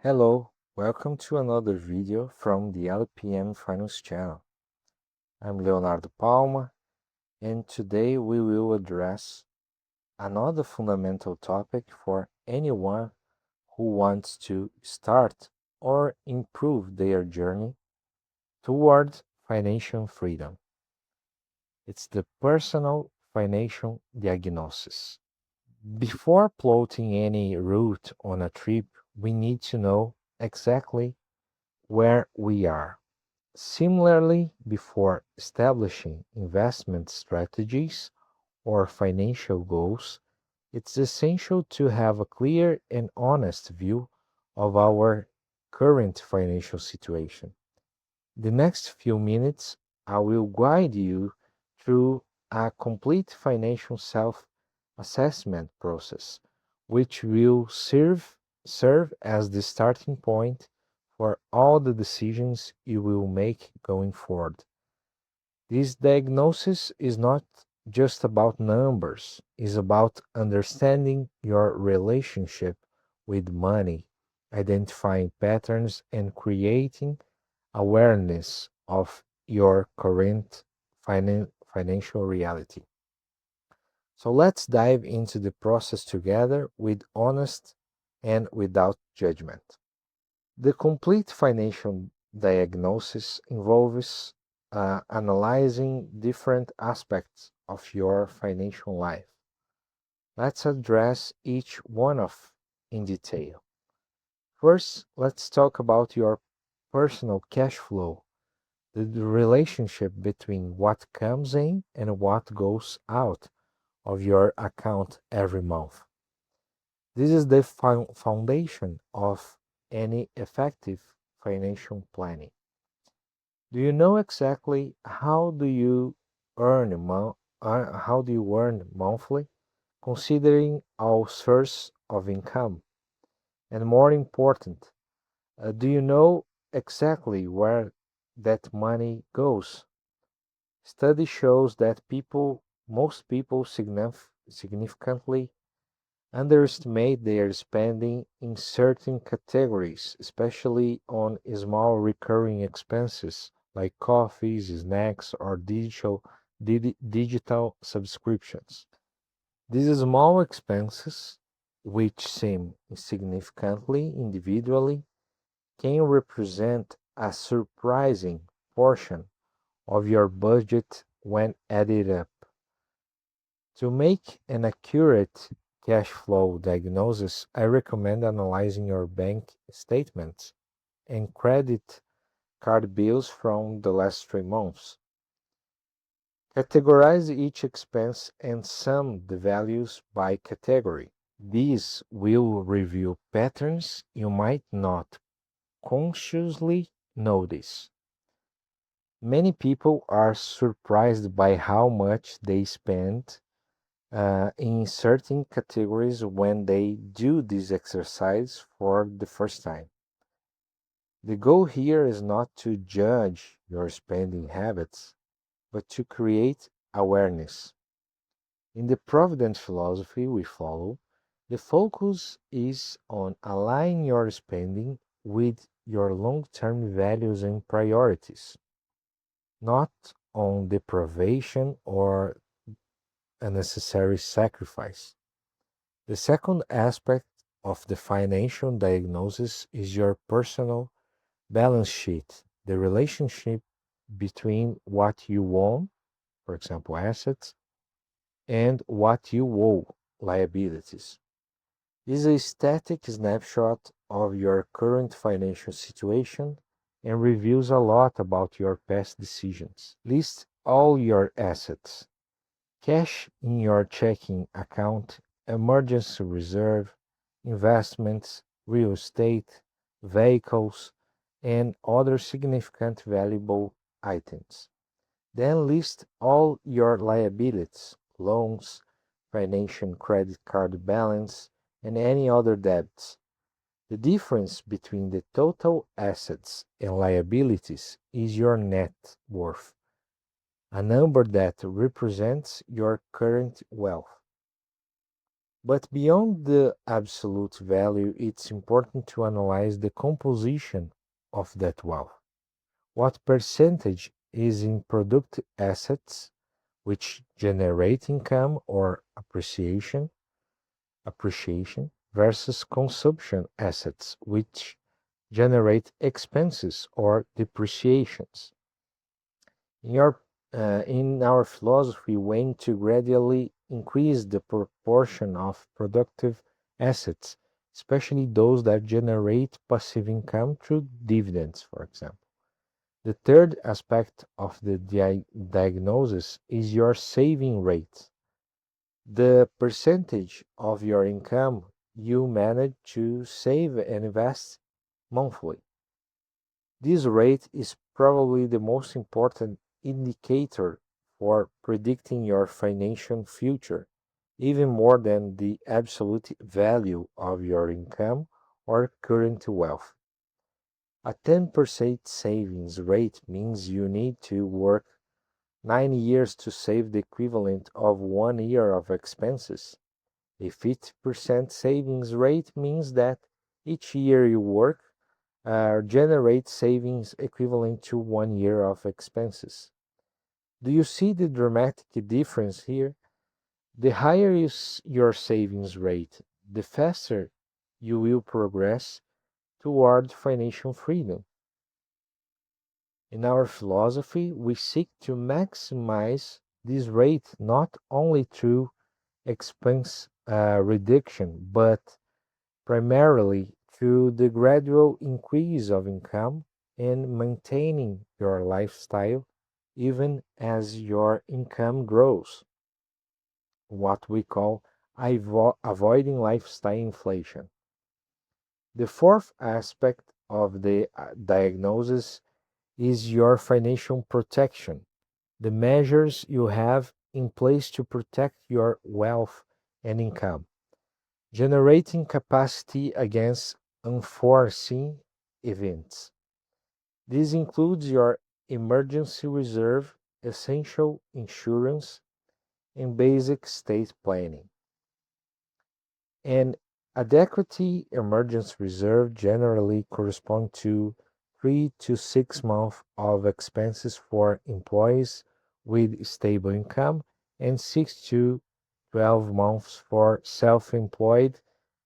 Hello, welcome to another video from the LPM Finance channel. I'm Leonardo Palma, and today we will address another fundamental topic for anyone who wants to start or improve their journey toward financial freedom. It's the personal financial diagnosis. Before plotting any route on a trip, we need to know exactly where we are. Similarly, before establishing investment strategies or financial goals, it's essential to have a clear and honest view of our current financial situation. The next few minutes, I will guide you through a complete financial self-assessment process, which will serve as the starting point for all the decisions you will make going forward. This diagnosis is not just about numbers, it's about understanding your relationship with money, identifying patterns, and creating awareness of your current financial reality. So let's dive into the process together with honest and without judgment. The complete financial diagnosis involves analyzing different aspects of your financial life. Let's address each one of in detail. First, let's talk about your personal cash flow, the relationship between what comes in and what goes out of your account every month. This is the foundation of any effective financial planning. Do you know exactly how do you earn monthly, considering all source of income? And more important, do you know exactly where that money goes? Study shows that most people significantly underestimate their spending in certain categories, especially on small recurring expenses like coffees, snacks, or digital subscriptions. These small expenses, which seem insignificantly individually, can represent a surprising portion of your budget when added up. To make an accurate cash flow diagnosis, I recommend analyzing your bank statements and credit card bills from the last 3 months. Categorize each expense and sum the values by category. These will reveal patterns you might not consciously notice. Many people are surprised by how much they spend in certain categories when they do this exercise for the first time. The goal here is not to judge your spending habits, but to create awareness. In the Provident philosophy we follow, the focus is on aligning your spending with your long-term values and priorities, not on deprivation or unnecessary sacrifice. The second aspect of the financial diagnosis is your personal balance sheet, the relationship between what you own, for example, assets, and what you owe, liabilities. This is a static snapshot of your current financial situation and reveals a lot about your past decisions. List all your assets: cash in your checking account, emergency reserve, investments, real estate, vehicles, and other significant valuable items. Then list all your liabilities, loans, financial credit card balance, and any other debts. The difference between the total assets and liabilities is your net worth, a number that represents your current wealth. But beyond the absolute value, it's important to analyze the composition of that wealth. What percentage is in productive assets, which generate income or appreciation versus consumption assets, which generate expenses or depreciations. In our philosophy, we aim to gradually increase the proportion of productive assets, especially those that generate passive income through dividends, for example. The third aspect of the diagnosis is your saving rate, the percentage of your income you manage to save and invest monthly. This rate is probably the most important indicator for predicting your financial future, even more than the absolute value of your income or current wealth. A 10% savings rate means you need to work 9 years to save the equivalent of 1 year of expenses. A 50% savings rate means that each year you work generates savings equivalent to 1 year of expenses. Do you see the dramatic difference here? The higher your savings rate, the faster you will progress toward financial freedom. In our philosophy, we seek to maximize this rate not only through expense reduction, but primarily through the gradual increase of income and maintaining your lifestyle even as your income grows, what we call avoiding lifestyle inflation. The fourth aspect of the diagnosis is your financial protection, the measures you have in place to protect your wealth and income, generating capacity against unforeseen events. This includes your emergency reserve, essential insurance, and basic estate planning. An adequate emergency reserve generally corresponds to 3 to 6 months of expenses for employees with stable income and 6 to 12 months for self-employed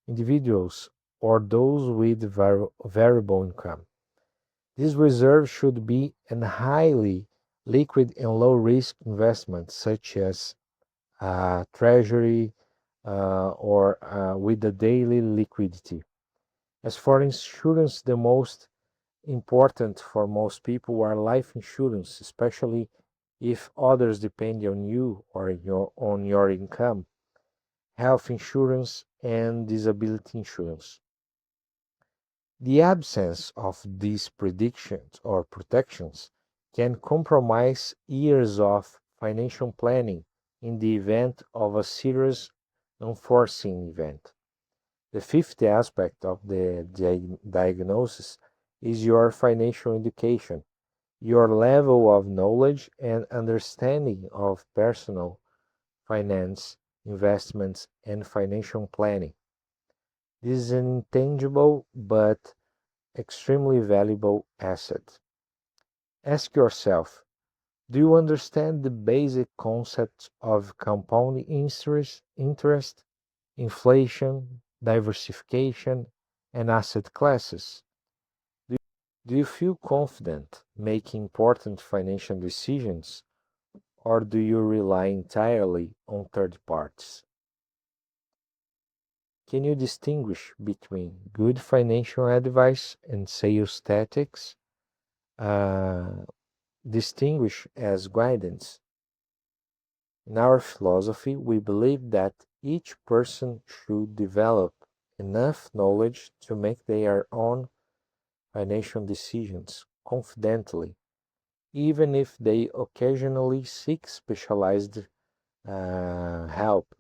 individuals or those with variable income. This reserve should be in highly liquid and low-risk investments such as treasury or with the daily liquidity. As for insurance, the most important for most people are life insurance, especially if others depend on you or on your income, health insurance, and disability insurance. The absence of these predictions or protections can compromise years of financial planning in the event of a serious unforeseen event. The fifth aspect of the diagnosis is your financial education, your level of knowledge and understanding of personal finance, investments, and financial planning. This is an intangible but extremely valuable asset. Ask yourself, do you understand the basic concepts of compound interest, inflation, diversification, and asset classes? Do you feel confident making important financial decisions, or do you rely entirely on third parties? Can you distinguish between good financial advice and sales tactics? Distinguish as guidance. In our philosophy, we believe that each person should develop enough knowledge to make their own financial decisions confidently, even if they occasionally seek specialized help.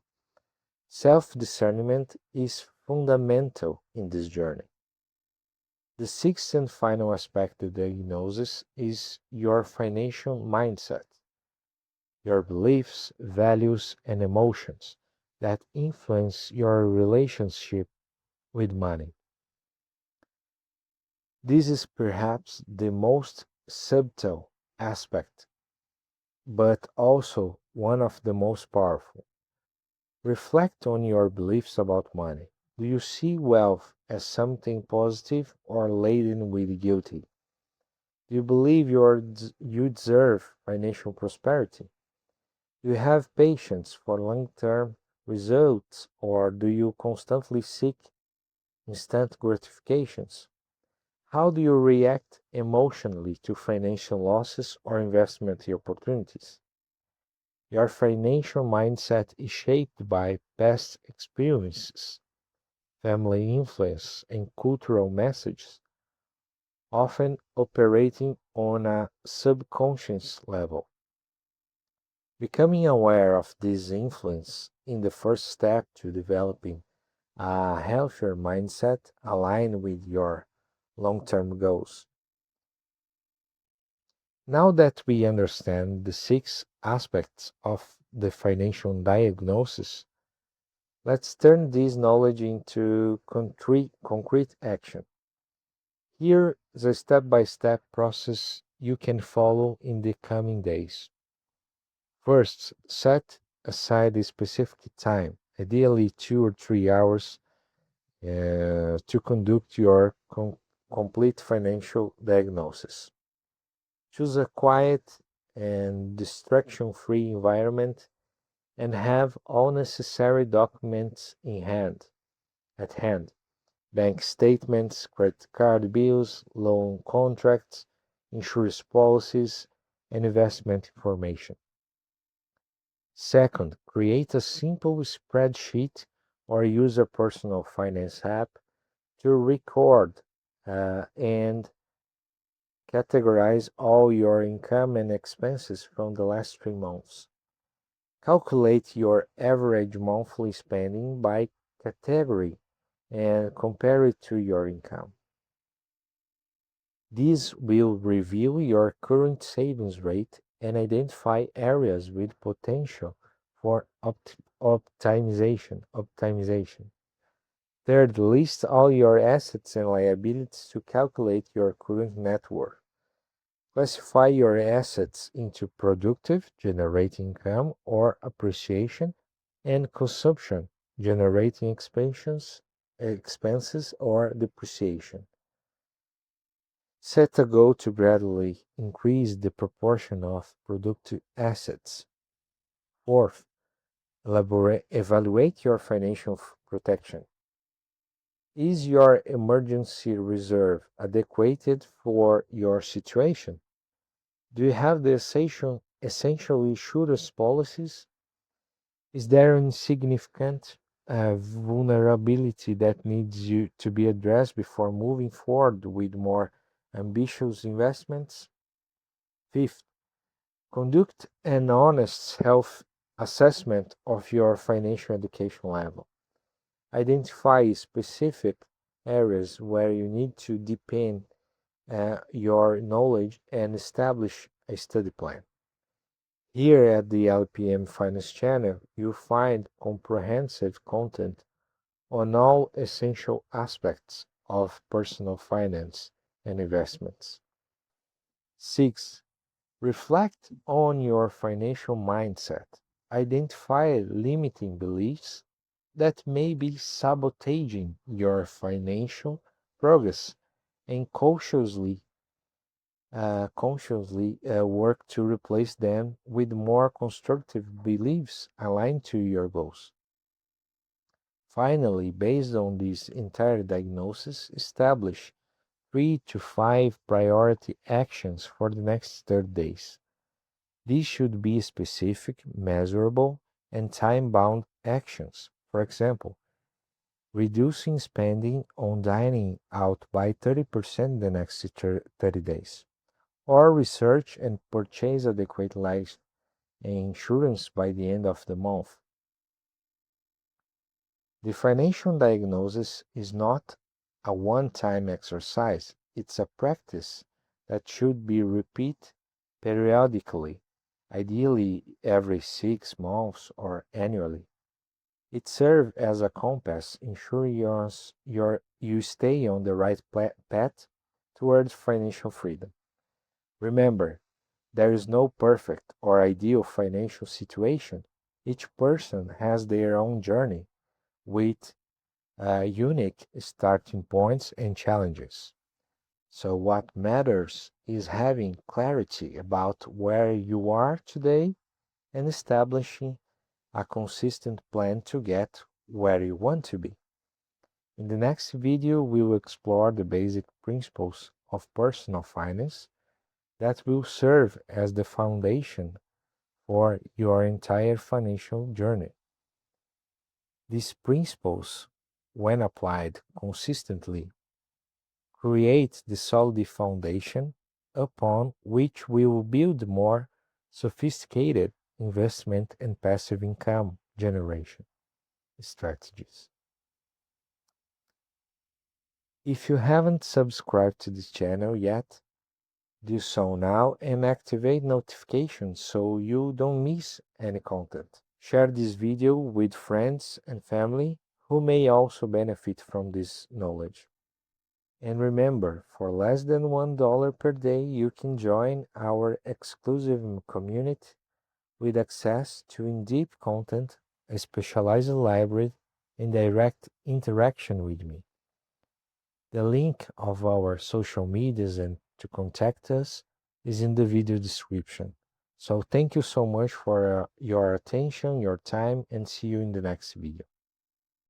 Self-discernment is fundamental in this journey. The sixth and final aspect of the diagnosis is your financial mindset, your beliefs, values, and emotions. that influence your relationship with money. This is perhaps the most subtle aspect, but also one of the most powerful. Reflect on your beliefs about money. Do you see wealth as something positive or laden with guilt? Do you believe you deserve financial prosperity? Do you have patience for long-term results, or do you constantly seek instant gratifications? How do you react emotionally to financial losses or investment opportunities? Your financial mindset is shaped by past experiences, family influence, and cultural messages, often operating on a subconscious level. Becoming aware of this influence is the first step to developing a healthier mindset aligned with your long-term goals. Now that we understand the six aspects of the financial diagnosis, let's turn this knowledge into concrete action. Here is a step-by-step process you can follow in the coming days. First, set aside a specific time, ideally 2 or 3 hours, to conduct your complete financial diagnosis. Choose a quiet and distraction-free environment and have all necessary documents at hand. Bank statements, credit card bills, loan contracts, insurance policies, and investment information. Second, create a simple spreadsheet or use a personal finance app to record and categorize all your income and expenses from the last 3 months. Calculate your average monthly spending by category and compare it to your income. This will reveal your current savings rate and identify areas with potential for optimization. Third, list all your assets and liabilities to calculate your current net worth. Classify your assets into productive, generating income or appreciation, and consumption, generating expenses or depreciation. Set a goal to gradually increase the proportion of productive assets. Fourth, evaluate your financial protection. Is your emergency reserve adequate for your situation? Do you have the essential insurance policies? Is there any significant vulnerability that needs you to be addressed before moving forward with more ambitious investments? Fifth, conduct an honest health assessment of your financial education level. Identify specific areas where you need to deepen your knowledge and establish a study plan. Here at the LPM Finance channel, you'll find comprehensive content on all essential aspects of personal finance and investments. 6. Reflect on your financial mindset. Identify limiting beliefs that may be sabotaging your financial progress and consciously work to replace them with more constructive beliefs aligned to your goals. Finally, based on this entire diagnosis, establish 3 to 5 priority actions for the next 30 days. These should be specific, measurable, and time-bound actions. For example, reducing spending on dining out by 30% the next 30 days, or research and purchase adequate life insurance by the end of the month. The financial diagnosis is not a one-time exercise. It's a practice that should be repeated periodically, ideally every 6 months or annually. It serves as a compass, ensuring you stay on the right path towards financial freedom. Remember, there is no perfect or ideal financial situation. Each person has their own journey with unique starting points and challenges. So, what matters is having clarity about where you are today and establishing a consistent plan to get where you want to be. In the next video, we will explore the basic principles of personal finance that will serve as the foundation for your entire financial journey. These principles, when applied consistently, create the solid foundation upon which we will build more sophisticated investment and passive income generation strategies. If you haven't subscribed to this channel yet, do so now and activate notifications so you don't miss any content. Share this video with friends and family who may also benefit from this knowledge. And remember, for less than $1 per day, you can join our exclusive community with access to in-depth content, a specialized library, and direct interaction with me. The link of our social medias and to contact us is in the video description. So thank you so much for your attention, your time, and see you in the next video.